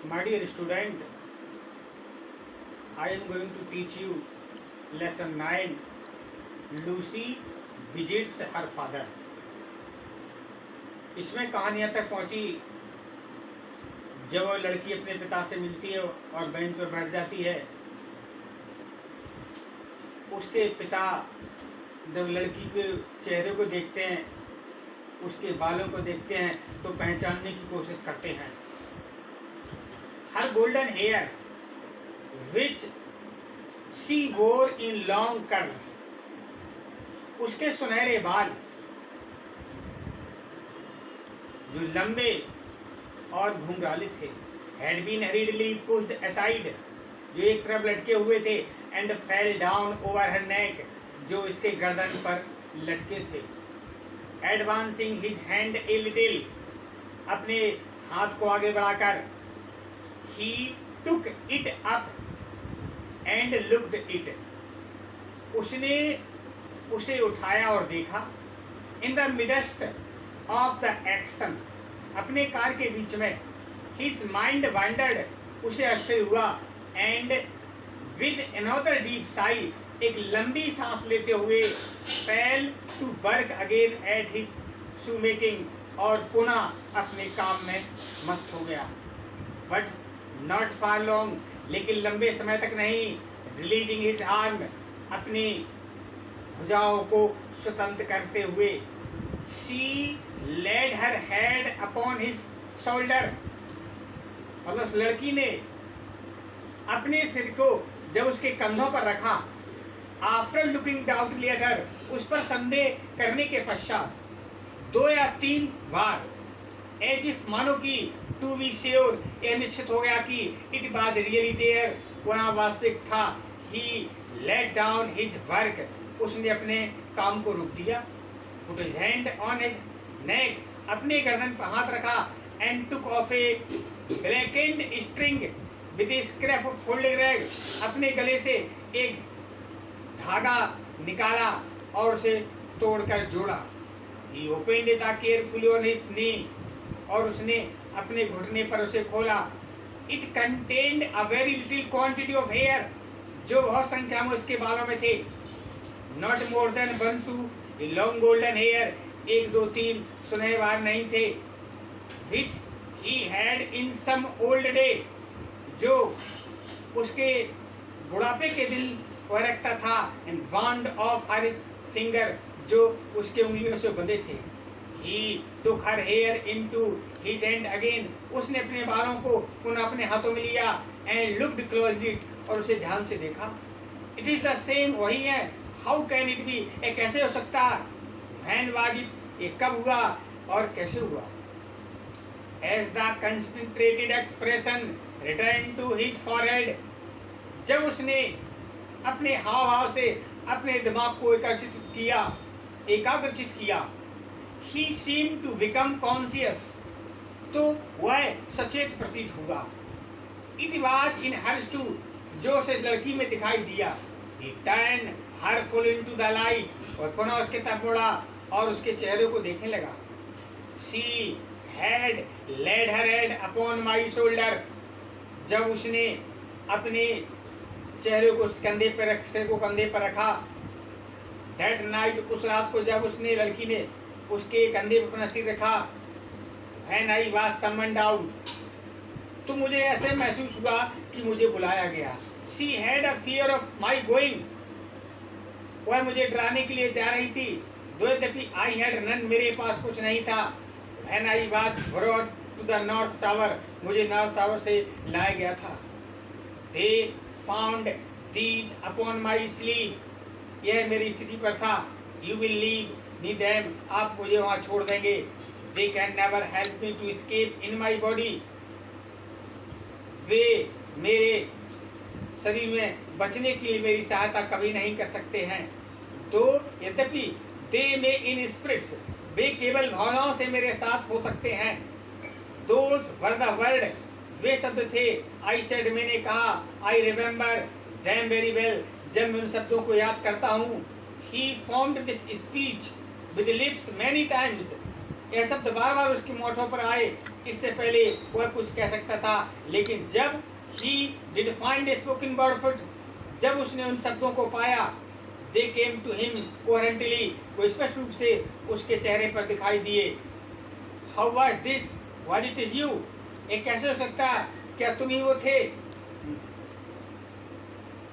My dear student, I am going to teach you lesson 9. Lucy visits her father. इसमें कहानियां तक पहुंची जब वो लड़की अपने पिता से मिलती है और बेंच पर बैठ जाती है। उसके पिता जब लड़की के चेहरे को देखते हैं, उसके बालों को देखते हैं तो पहचानने की कोशिश करते हैं। Her golden hair which she wore in long curls, उसके सुनहरे बाल जो लंबे और घुंघराले थे, had been hurriedly pushed aside, जो एक तरफ लटके हुए थे, and fell down over her neck, जो इसके गर्दन पर लटके थे। Advancing his hand a little, अपने हाथ को आगे बढ़ाकर, he took it up and looked it, उसने उसे उठाया और देखा। In the midst of the action, अपने कार के बीच में, हिज माइंड वांडर्ड, उसे आश्चर्य हुआ, and with another deep Sai, एक लंबी सांस लेते हुए, fell to work again at his shoe making, और पुनः अपने काम में मस्त हो गया। बट नॉट फॉर लॉन्ग, लेकिन लंबे समय तक नहीं। रिलीजिंग हिज आर्म, अपनी भुजाओं को स्वतंत्र करते हुए, she laid her head upon his shoulder, मतलब उस लड़की ने अपने सिर को जब उसके कंधों पर रखा। After looking doubtly at her, उस पर संदेह करने के पश्चात 2 या 3 बार, एज इफ मानो कि टू बी श्योर, यह निश्चित हो गया कि इट वाज रियली देयर, वहाँ वास्तविक था। He let down his work, उसने अपने काम को रोक दिया। Put his hand on his neck, अपने गर्दन पर हाथ रखा, and took off a blackened string with a scrap of folding rag, अपने गले से एक धागा निकाला और उसे तोड़कर जोड़ा। He opened it carefully on his knee, और उसने अपने घुटने पर उसे खोला। It contained a very little quantity of hair, जो बहुत संख्या में उसके बालों में थे। Not more than 1-2 long golden hair, 1, 2, 3 सुनहरे बाल नहीं थे। Which he had in some old day, जो उसके बुढ़ापे के दिन वह रखता था। And wound off her finger, जो उसके उंगलियों से बंधे थे। He took her hair into his hand again, उसने अपने बालों को पुनः अपने हाथों में लिया। And looked closely, और उसे ध्यान से देखा। It is the same, वही है। How can it be, ये कैसे हो सकता? When was it, ये कब हुआ और कैसे हुआ? As the concentrated expression returned to his forehead, जब उसने अपने हाव भाव से अपने दिमाग को एकाग्रचित किया, he seemed to become conscious, तो वह सचेत प्रतीत हुआ। It was in her too, जो उसे लड़की में दिखाई दिया। He turned her full into the light, और पुनः उसके तरफ मुड़ा और उसके चेहरे को देखने लगा। She had laid her head upon my shoulder, जब उसने अपने चेहरे को कंधे पर रखा। That night, उस रात को जब उसने लड़की ने उसके कंधे पर अपना सिर रखा। When I was summoned out, तो मुझे ऐसे महसूस हुआ कि मुझे बुलाया गया। She had a fear of my going, वह मुझे डराने के लिए जा रही थी। यद्यपि I had none, मेरे पास कुछ नहीं था। When I was brought to the North Tower, मुझे नॉर्थ टावर से लाया गया था। They found these upon my sleeve, यह मेरी स्थिति पर था। You will leave me them, आप मुझे वहाँ छोड़ देंगे। They can never help me to escape in my body, वे मेरे शरीर में बचने के लिए मेरी सहायता कभी नहीं कर सकते हैं। तो यद्यपि they may in spirits, वे केवल भावनाओं से मेरे साथ हो सकते हैं। Those were the word, वे शब्द थे। I said, मैंने कहा। I remember them very well, जब मैं उन शब्दों को याद करता हूँ। He formed this speech with lips many times, यह शब्द बार बार उसके मोठों पर आए। इससे पहले वह कुछ कह सकता था, लेकिन जब he did find a spoken word of it, जब उसने उन शब्दों को पाया, they came to him coherently, वो स्पष्ट रूप से उसके चेहरे पर दिखाई दिए। How was this? Was it you? ये कैसे हो सकता है? क्या तुम ही वो थे?